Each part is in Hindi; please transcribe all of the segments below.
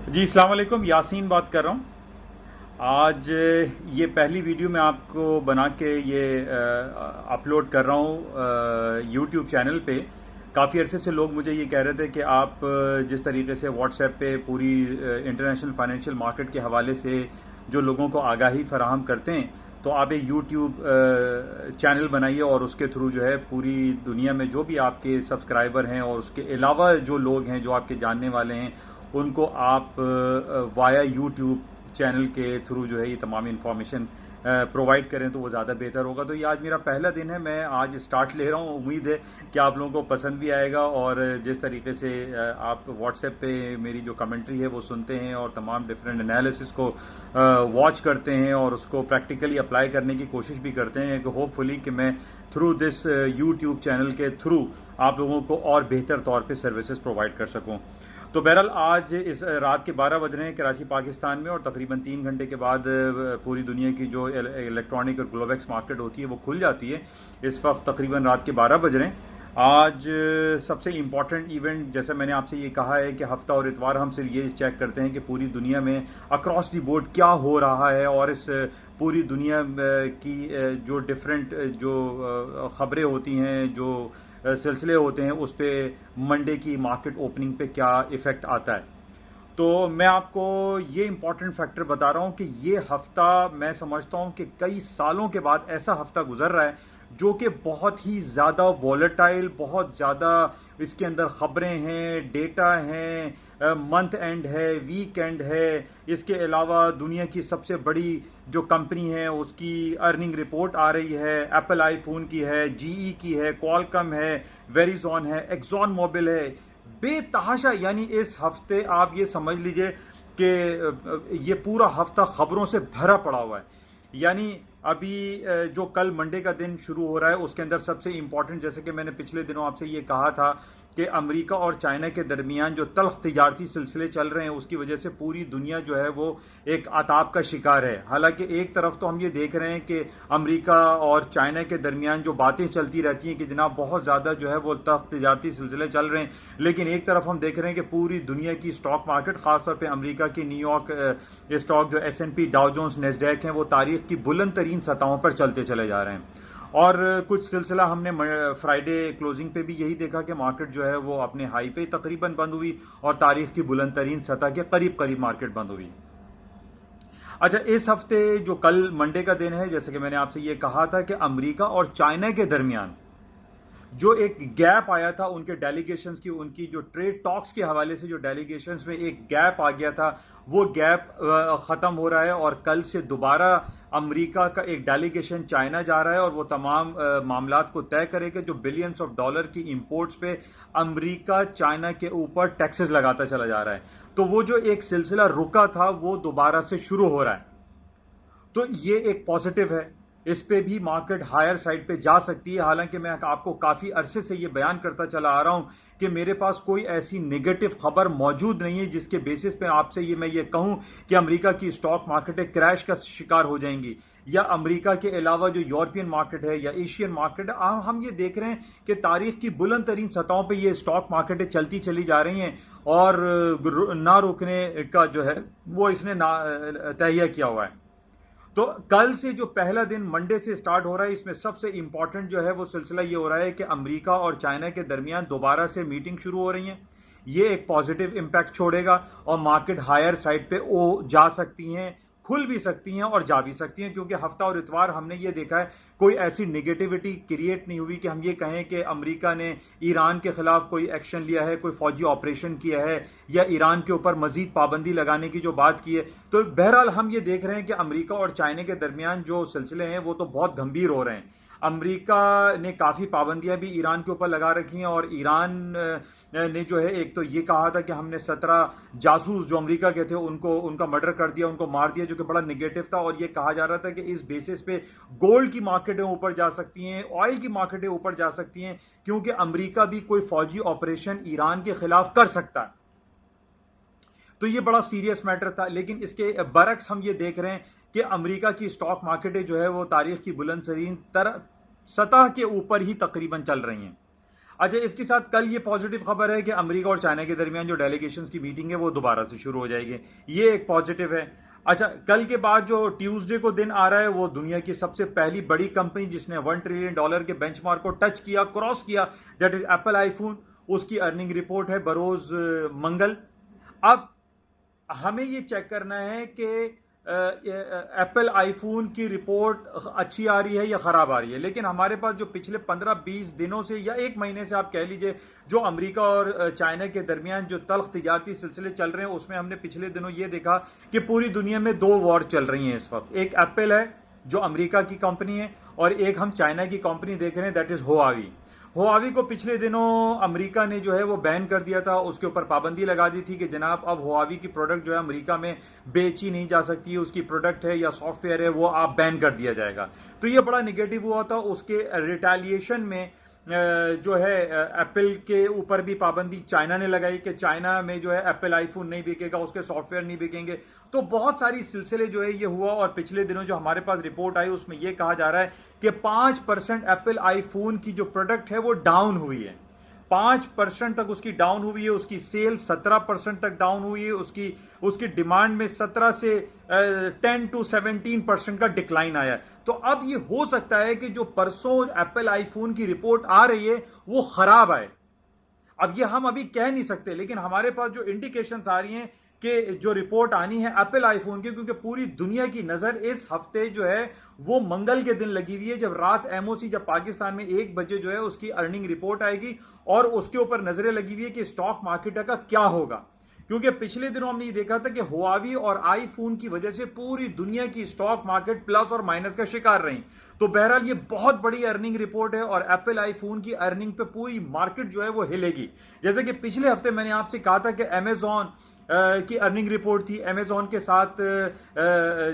जी अस्सलाम वालेकुम, यासीन बात कर रहा हूँ। आज ये पहली वीडियो मैं आपको बना के ये अपलोड कर रहा हूँ यूट्यूब चैनल पे। काफ़ी अरसे से लोग मुझे ये कह रहे थे कि आप जिस तरीके से व्हाट्सएप पे पूरी इंटरनेशनल फाइनेंशियल मार्केट के हवाले से जो लोगों को आगाही फराहम करते हैं, तो आप एक यूट्यूब चैनल बनाइए और उसके थ्रू जो है पूरी दुनिया में जो भी आपके सब्सक्राइबर हैं और उसके अलावा जो लोग हैं जो आपके जानने वाले हैं, उनको आप वाया यूट्यूब चैनल के थ्रू जो है ये तमाम इन्फॉर्मेशन प्रोवाइड करें तो वो ज़्यादा बेहतर होगा। तो ये आज मेरा पहला दिन है, मैं आज स्टार्ट ले रहा हूँ। उम्मीद है कि आप लोगों को पसंद भी आएगा और जिस तरीके से आप व्हाट्सएप पे मेरी जो कमेंट्री है वो सुनते हैं और तमाम डिफरेंट एनालिसिस को वॉच करते हैं और उसको प्रैक्टिकली अप्लाई करने की कोशिश भी करते हैं कि होपफुली कि मैं थ्रू दिस यूट्यूब चैनल के थ्रू आप लोगों को और बेहतर तौर पे सर्विसेज प्रोवाइड कर सकूं। तो बहरहाल आज इस रात के 12 बज रहे हैं कराची पाकिस्तान में और तकरीबन 3 घंटे के बाद पूरी दुनिया की जो इलेक्ट्रॉनिक और ग्लोबेक्स मार्केट होती है वो खुल जाती है। इस वक्त तकरीबन रात के 12 बज रहे हैं। आज सबसे इम्पॉर्टेंट इवेंट, जैसे मैंने आपसे ये कहा है कि हफ्ता और इतवार हम सिर्फ ये चेक करते हैं कि पूरी दुनिया में अक्रॉस द बोर्ड क्या हो रहा है और इस पूरी दुनिया की जो डिफरेंट जो ख़बरें होती हैं, जो सिलसिले होते हैं, उस पर मंडे की मार्केट ओपनिंग पे क्या इफ़ेक्ट आता है। तो मैं आपको ये इम्पॉर्टेंट फैक्टर बता रहा हूँ कि ये हफ्ता मैं समझता हूँ कि कई सालों के बाद ऐसा हफ्ता गुजर रहा है जो कि बहुत ही ज़्यादा वॉलेटाइल, बहुत ज़्यादा इसके अंदर ख़बरें हैं, डेटा हैं, मंथ एंड है, वीक एंड है। इसके अलावा दुनिया की सबसे बड़ी जो कंपनी है उसकी अर्निंग रिपोर्ट आ रही है। एप्पल आईफोन की है, जीई की है, क्वालकॉम है, वेरिजॉन है, एक्सॉन मोबिल है। बेतहाशा, यानी इस हफ्ते आप ये समझ लीजिए कि ये पूरा हफ्ता खबरों से भरा पड़ा हुआ है। यानी अभी जो कल मंडे का दिन शुरू हो रहा है उसके अंदर सबसे इंपॉर्टेंट, जैसे कि मैंने पिछले दिनों आपसे ये कहा था कि अमेरिका और चाइना के दरमियान जो तल्ख तिजारती सिलसिले चल रहे हैं उसकी वजह से पूरी दुनिया जो है वो एक आताप का शिकार है। हालांकि एक तरफ तो हम ये देख रहे हैं कि अमेरिका और चाइना के दरमियान जो बातें चलती रहती हैं कि जनाब बहुत ज़्यादा जो है वो तल्ख तिजारती सिलसिले चल रहे हैं, लेकिन एक तरफ हम देख रहे हैं कि पूरी दुनिया की स्टॉक मार्केट, खासतौर पर अमरीका की न्यूयॉर्क स्टॉक जो S&P, डाउ जोन्स, नेस्डैक हैं, वो तारीख की बुलंद तरीन सतहों पर चलते चले जा रहे हैं। और कुछ सिलसिला हमने फ्राइडे क्लोजिंग पे भी यही देखा कि मार्केट जो है वो अपने हाई पे तकरीबन बंद हुई और तारीख की बुलंद तरीन सतह के करीब करीब मार्केट बंद हुई। अच्छा, इस हफ्ते जो कल मंडे का दिन है, जैसे कि मैंने आपसे ये कहा था कि अमेरिका और चाइना के दरमियान जो एक गैप आया था उनके डेलीगेशंस की, उनकी जो ट्रेड टॉक्स के हवाले से जो डेलीगेशंस में एक गैप आ गया था, वो गैप ख़त्म हो रहा है और कल से दोबारा अमेरिका का एक डेलीगेशन चाइना जा रहा है और वो तमाम मामलात को तय करेगा जो बिलियंस ऑफ डॉलर की इंपोर्ट्स पे अमेरिका चाइना के ऊपर टैक्सेस लगाता चला जा रहा है। तो वो जो एक सिलसिला रुका था वो दोबारा से शुरू हो रहा है। तो ये एक पॉजिटिव है, इस पे भी मार्केट हायर साइड पे जा सकती है। हालांकि मैं आपको काफ़ी अरसे से ये बयान करता चला आ रहा हूं कि मेरे पास कोई ऐसी नेगेटिव खबर मौजूद नहीं है जिसके बेसिस पे आपसे मैं ये कहूं कि अमेरिका की स्टॉक मार्केटें क्रैश का शिकार हो जाएंगी, या अमेरिका के अलावा जो यूरोपियन मार्केट है या एशियन मार्केट है। हम ये देख रहे हैं कि तारीख की बुलंद तरीन सतहों पर ये स्टॉक मार्केटें चलती चली जा रही हैं और ना रुकने का जो है वो इसने तहैया किया हुआ है। तो कल से जो पहला दिन मंडे से स्टार्ट हो रहा है, इसमें सबसे इंपॉर्टेंट जो है वो सिलसिला ये हो रहा है कि अमेरिका और चाइना के दरमियान दोबारा से मीटिंग शुरू हो रही है। ये एक पॉजिटिव इंपैक्ट छोड़ेगा और मार्केट हायर साइड पे जा सकती हैं, खुल भी सकती हैं और जा भी सकती हैं, क्योंकि हफ्ता और इतवार हमने ये देखा है कोई ऐसी नेगेटिविटी क्रिएट नहीं हुई कि हम ये कहें कि अमेरिका ने ईरान के खिलाफ कोई एक्शन लिया है, कोई फौजी ऑपरेशन किया है या ईरान के ऊपर मजीद पाबंदी लगाने की जो बात की है। तो बहरहाल हम ये देख रहे हैं कि अमेरिका और चाइना के दरमियान जो सिलसिले हैं वो तो बहुत गंभीर हो रहे हैं। अमेरिका ने काफ़ी पाबंदियां भी ईरान के ऊपर लगा रखी हैं और ईरान ने जो है एक तो ये कहा था कि हमने 17 जासूस जो अमेरिका के थे उनको उनका मर्डर कर दिया, उनको मार दिया, जो कि बड़ा नेगेटिव था। और ये कहा जा रहा था कि इस बेसिस पे गोल्ड की मार्केटें ऊपर जा सकती हैं, ऑयल की मार्केटें ऊपर जा सकती हैं, क्योंकि अमेरिका भी कोई फौजी ऑपरेशन ईरान के खिलाफ कर सकता है। तो ये बड़ा सीरियस मैटर था। लेकिन इसके बरक्स हम ये देख रहे हैं कि अमेरिका की स्टॉक मार्केटें जो है वो तारीख की बुलंद तरीन सतह के ऊपर ही तकरीबन चल रही हैं। अच्छा, इसके साथ कल ये पॉजिटिव खबर है कि अमेरिका और चाइना के दरमियान जो डेलीगेशंस की मीटिंग है वो दोबारा से शुरू हो जाएगी, ये एक पॉजिटिव है। अच्छा, कल के बाद जो ट्यूसडे को दिन आ रहा है वो दुनिया की सबसे पहली बड़ी कंपनी जिसने $1 ट्रिलियन के बेंचमार्क को टच किया, क्रॉस किया, दैट इज एप्पल आईफोन। उसकी अर्निंग रिपोर्ट है बरोज मंगल। अब हमें ये चेक करना है कि एप्पल आईफोन की रिपोर्ट अच्छी आ रही है या खराब आ रही है। लेकिन हमारे पास जो पिछले 15-20 दिनों से या एक महीने से आप कह लीजिए जो अमेरिका और चाइना के दरमियान जो तल्ख तिजारती सिलसिले चल रहे हैं, उसमें हमने पिछले दिनों ये देखा कि पूरी दुनिया में 2 वॉर चल रही हैं इस वक्त। एक एप्पल है जो अमेरिका की कंपनी है और एक हम चाइना की कंपनी देख रहे हैं, दैट इज हुआवी। हुआवी को पिछले दिनों अमेरिका ने जो है वो बैन कर दिया था, उसके ऊपर पाबंदी लगा दी थी कि जनाब अब हुआवी की प्रोडक्ट जो है अमेरिका में बेची नहीं जा सकती है, उसकी प्रोडक्ट है या सॉफ्टवेयर है वो आप बैन कर दिया जाएगा। तो ये बड़ा निगेटिव हुआ था। उसके रिटेलिएशन में जो है एप्पल के ऊपर भी पाबंदी चाइना ने लगाई कि चाइना में जो है एप्पल आईफोन नहीं बिकेगा, उसके सॉफ्टवेयर नहीं बिकेंगे। तो बहुत सारी सिलसिले जो है ये हुआ और पिछले दिनों जो हमारे पास रिपोर्ट आई उसमें ये कहा जा रहा है कि 5% एप्पल आईफोन की जो प्रोडक्ट है वो डाउन हुई है, 5% तक उसकी डाउन हुई है। उसकी सेल 17% तक डाउन हुई है। उसकी डिमांड में 17 से 10 to 17% का डिक्लाइन आया है। तो अब ये हो सकता है कि जो परसों एप्पल आईफोन की रिपोर्ट आ रही है वो खराब आए। अब ये हम अभी कह नहीं सकते, लेकिन हमारे पास जो इंडिकेशंस आ रही हैं कि जो रिपोर्ट आनी है एप्पल आईफोन की, क्योंकि पूरी दुनिया की नजर इस हफ्ते जो है वो मंगल के दिन लगी हुई है, जब रात एमओसी, जब पाकिस्तान में 1 बजे जो है उसकी अर्निंग रिपोर्ट आएगी और उसके ऊपर नजरें लगी हुई है कि स्टॉक मार्केट का क्या होगा। क्योंकि पिछले दिनों हमने ये देखा था कि हुआवी और आईफोन की वजह से पूरी दुनिया की स्टॉक मार्केट प्लस और माइनस का शिकार रही। तो बहरहाल ये बहुत बड़ी अर्निंग रिपोर्ट है और एप्पल आईफोन की अर्निंग पे पूरी मार्केट जो है वो हिलेगी। जैसे कि पिछले हफ्ते मैंने आपसे कहा था कि अमेजॉन की अर्निंग रिपोर्ट थी, अमेजॉन के साथ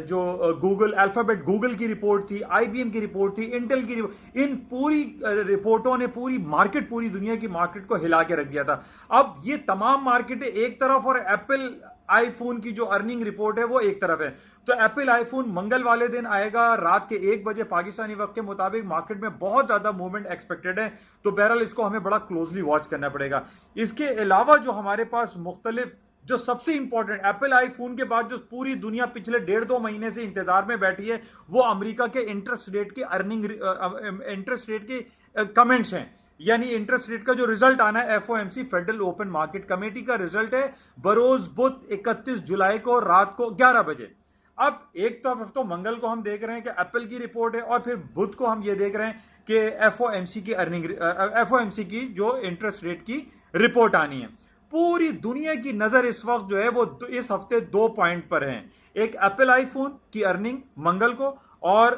जो गूगल अल्फाबेट गूगल की रिपोर्ट थी, आईबीएम की रिपोर्ट थी, इंटेल की रिपोर्ट, इन पूरी रिपोर्टों ने पूरी मार्केट, पूरी दुनिया की मार्केट को हिला के रख दिया था। अब ये तमाम मार्केटें एक तरफ और एप्पल आईफोन की जो अर्निंग रिपोर्ट है वो एक तरफ है। तो एप्पल आईफोन मंगल वाले दिन आएगा रात के 1 बजे पाकिस्तानी वक्त के मुताबिक। मार्केट में बहुत ज्यादा मूवमेंट एक्सपेक्टेड है, तो बहरहाल इसको हमें बड़ा क्लोजली वॉच करना पड़ेगा। इसके अलावा जो हमारे पास मुख्तलिफ, जो सबसे इंपॉर्टेंट, एप्पल आईफोन के बाद जो पूरी दुनिया पिछले 1.5-2 महीने से इंतजार में बैठी है वो अमेरिका के इंटरेस्ट रेट की अर्निंग, इंटरेस्ट रेट के कमेंट्स हैं। यानी इंटरेस्ट रेट का जो रिजल्ट आना है, FOMC federal open market committee का रिजल्ट है बरोज बुध 31 जुलाई को रात को 11 बजे। अब एक तरफ तो मंगल को हम देख रहे हैं कि एप्पल की रिपोर्ट है और फिर बुध को हम ये देख रहे हैं कि एफओएमसी की अर्निंग, एफओएमसी की जो इंटरेस्ट रेट की रिपोर्ट आनी है। पूरी दुनिया की नजर इस वक्त जो है वो इस हफ्ते 2 पॉइंट पर है, एक एप्पल आईफोन की अर्निंग मंगल को और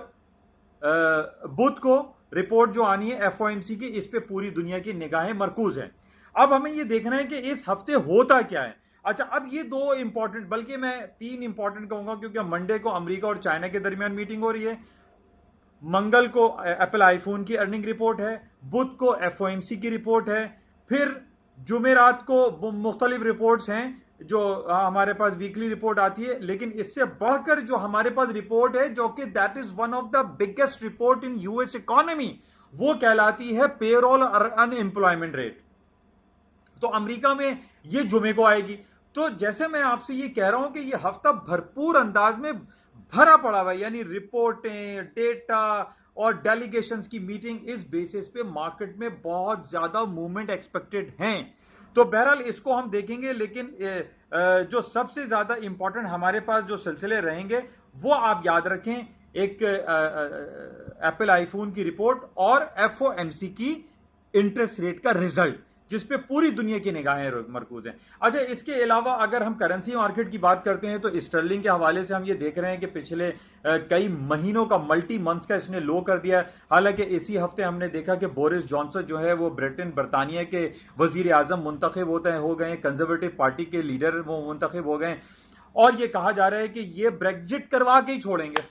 बुध को रिपोर्ट जो आनी है एफओएमसी की, इस पे पूरी दुनिया की निगाहें मरकूज हैं। अब हमें ये देखना है कि इस हफ्ते होता क्या है। अच्छा, अब ये 2 इंपॉर्टेंट, बल्कि मैं 3 इंपॉर्टेंट कहूंगा, क्योंकि मंडे को अमेरिका और चाइना के दरमियान मीटिंग हो रही है, मंगल को एप्पल आईफोन की अर्निंग रिपोर्ट है, बुध को एफओएमसी की रिपोर्ट है, फिर जुमेरात को मुख्तलिफ रिपोर्ट्स हैं जो हमारे पास वीकली रिपोर्ट आती है। लेकिन इससे बढ़कर जो हमारे पास रिपोर्ट है जो कि that is one of the biggest report in US economy, वो कहलाती है पेरोल और अनएम्प्लॉयमेंट रेट। तो अमेरिका में ये जुमे को आएगी। तो जैसे मैं आपसे ये कह रहा हूं कि ये हफ्ता भरपूर अंदाज में भरा पड़ा हुआ है, यानी रिपोर्टें, डेटा और डेलीगेशंस की मीटिंग, इस बेसिस पे मार्केट में बहुत ज्यादा मूवमेंट एक्सपेक्टेड हैं। तो बहरहाल इसको हम देखेंगे। लेकिन जो सबसे ज्यादा इंपॉर्टेंट हमारे पास जो सिलसिले रहेंगे वो आप याद रखें, एक एप्पल आईफोन की रिपोर्ट और एफओएमसी की इंटरेस्ट रेट का रिजल्ट, जिसपे पूरी दुनिया की निगाहें मरकूज हैं। अच्छा, इसके अलावा अगर हम करेंसी मार्केट की बात करते हैं तो स्टर्लिंग के हवाले से हम ये देख रहे हैं कि पिछले कई महीनों का, मल्टी मंथ्स का इसने लो कर दिया। हालांकि इसी हफ्ते हमने देखा कि बोरिस जॉनसन जो है वो बरतानिया के वजीर आजम मुंतखब हो गए, कंजर्वेटिव पार्टी के लीडर वो मुंतखब हो गए और ये कहा जा रहा है कि ये ब्रेग्जिट करवा के ही छोड़ेंगे।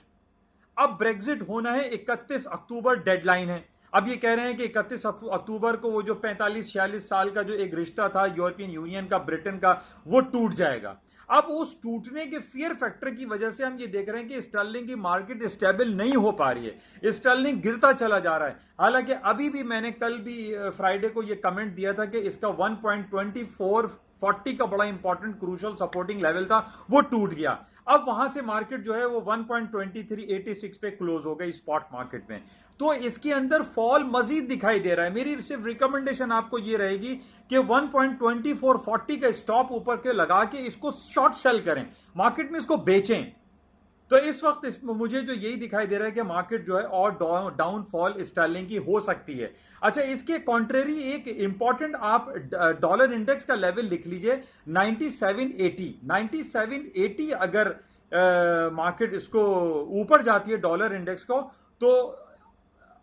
अब ब्रेग्जिट होना है, 31 अक्टूबर डेडलाइन है। अब ये कह रहे हैं कि 31 अक्टूबर को वो जो 45-46 साल का जो एक रिश्ता था यूरोपियन यूनियन का, ब्रिटेन का, वो टूट जाएगा। अब उस टूटने के फियर फैक्टर की वजह से हम ये देख रहे हैं कि स्टर्लिंग की मार्केट स्टेबल नहीं हो पा रही है, स्टर्लिंग गिरता चला जा रहा है। हालांकि अभी भी मैंने कल भी फ्राइडे को ये कमेंट दिया था कि इसका 1.2440 का बड़ा इंपॉर्टेंट क्रूशल सपोर्टिंग लेवल था, वो टूट गया। अब वहां से मार्केट जो है वो 1.2386 पे क्लोज हो गई स्पॉट मार्केट में। तो इसके अंदर फॉल मजीद दिखाई दे रहा है। मेरी सिर्फ रिकमेंडेशन आपको ये रहेगी कि 1.2440 का स्टॉप ऊपर के लगा के इसको शॉर्ट सेल करें, मार्केट में इसको बेचें। तो इस वक्त मुझे जो यही दिखाई दे रहा है कि मार्केट जो है और डाउनफॉल स्टर्लिंग की हो सकती है। अच्छा, इसके कॉन्ट्रेरी एक इंपॉर्टेंट आप डॉलर इंडेक्स का लेवल लिख लीजिए 9780 अगर मार्केट इसको ऊपर जाती है डॉलर इंडेक्स को, तो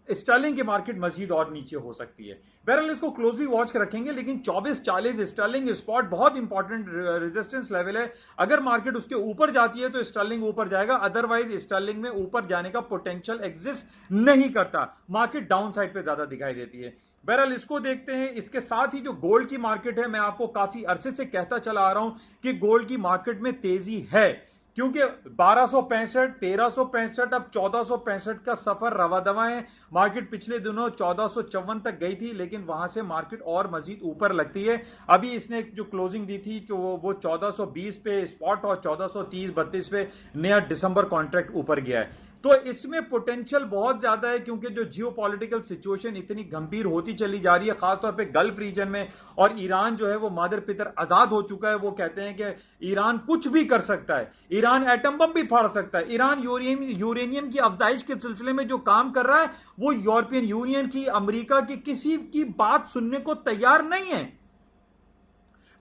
स्टर्लिंग की मार्केट मजीद और नीचे हो सकती है। बहरहाल इसको क्लोजली वॉच रखेंगे, लेकिन 2440 स्टर्लिंग स्पॉट बहुत इंपॉर्टेंट रेजिस्टेंस लेवल है। अगर मार्केट उसके ऊपर जाती है तो स्टर्लिंग ऊपर जाएगा, अदरवाइज स्टर्लिंग में ऊपर जाने का पोटेंशियल एग्जिस्ट नहीं करता, मार्केट डाउन साइड पे ज्यादा दिखाई देती है। बहरहाल इसको देखते हैं। इसके साथ ही जो गोल्ड की मार्केट है, मैं आपको काफी अरसे से कहता चला आ रहा हूं कि गोल्ड की मार्केट में तेजी है, क्योंकि 1265, 1365, अब 1465 का सफर रवा दवा है। मार्केट पिछले दिनों 1454 तक गई थी, लेकिन वहां से मार्केट और मजीद ऊपर लगती है। अभी इसने जो क्लोजिंग दी थी जो वो 1420 पे स्पॉट और 1430-32 पे नया दिसंबर कॉन्ट्रैक्ट ऊपर गया है। तो इसमें पोटेंशियल बहुत ज्यादा है, क्योंकि जो जियोपॉलिटिकल सिचुएशन इतनी गंभीर होती चली जा रही है, खासतौर पे गल्फ रीजन में, और ईरान जो है वो मादर पितर आजाद हो चुका है। वो कहते हैं कि ईरान कुछ भी कर सकता है, ईरान एटम बम भी फाड़ सकता है, ईरान यूरेनियम की अफजाइश के सिलसिले में जो काम कर रहा है वो यूरोपियन यूनियन की, अमेरिका की किसी की बात सुनने को तैयार नहीं है।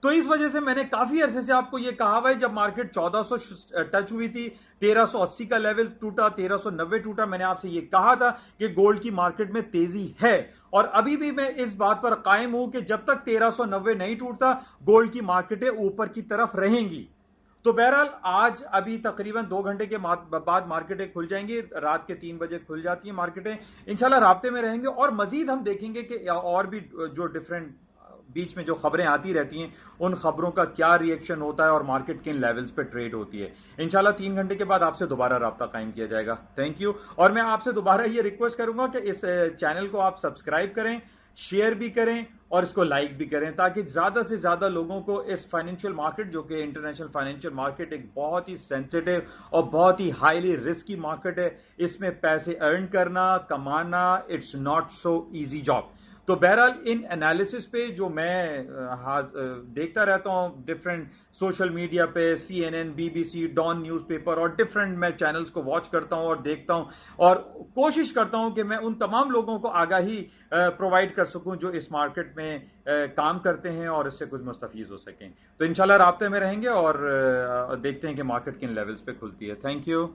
तो इस वजह से मैंने काफी अरसे से आपको यह कहा भाई, जब मार्केट 1400 टच हुई थी, 1380 का लेवल टूटा, 1390 टूटा, मैंने आपसे यह कहा था कि गोल्ड की मार्केट में तेजी है। और अभी भी मैं इस बात पर कायम हूं कि जब तक 1390 नहीं टूटता, गोल्ड की मार्केटें ऊपर की तरफ रहेंगी। तो बहरहाल आज अभी तकरीबन 2 घंटे के बाद मार्केटें खुल जाएंगी, रात के 3 बजे खुल जाती हैं मार्केटें। इंशाल्लाह राब्ते में रहेंगे और मजीद हम देखेंगे कि और भी जो डिफरेंट बीच में जो खबरें आती रहती हैं, उन खबरों का क्या रिएक्शन होता है और मार्केट किन लेवल्स पे ट्रेड होती है। इंशाल्लाह 3 घंटे के बाद आपसे दोबारा राब्ता कायम किया जाएगा। Thank you. और मैं आपसे दोबारा ये रिक्वेस्ट करूंगा कि इस चैनल को आप सब्सक्राइब करें, शेयर भी करें और इसको लाइक भी करें, ताकि ज्यादा से ज्यादा लोगों को इस फाइनेंशियल मार्केट, जो कि इंटरनेशनल फाइनेंशियल मार्केट एक बहुत ही सेंसिटिव और बहुत ही हाईली रिस्की मार्केट है, इसमें पैसे अर्न करना, कमाना, it's not so easy job. तो बहरहाल इन एनालिसिस पे जो मैं देखता रहता हूँ डिफरेंट सोशल मीडिया पे, CNN, BBC, डॉन न्यूज़पेपर और डिफरेंट मैं चैनल्स को वॉच करता हूँ और देखता हूँ, और कोशिश करता हूँ कि मैं उन तमाम लोगों को आगाही प्रोवाइड कर सकूँ जो इस मार्केट में काम करते हैं और इससे कुछ मुस्तफीज हो सकें। तो इंशाल्लाह राब्ते में रहेंगे और देखते हैं कि मार्केट किन लेवल्स पे खुलती है। Thank you.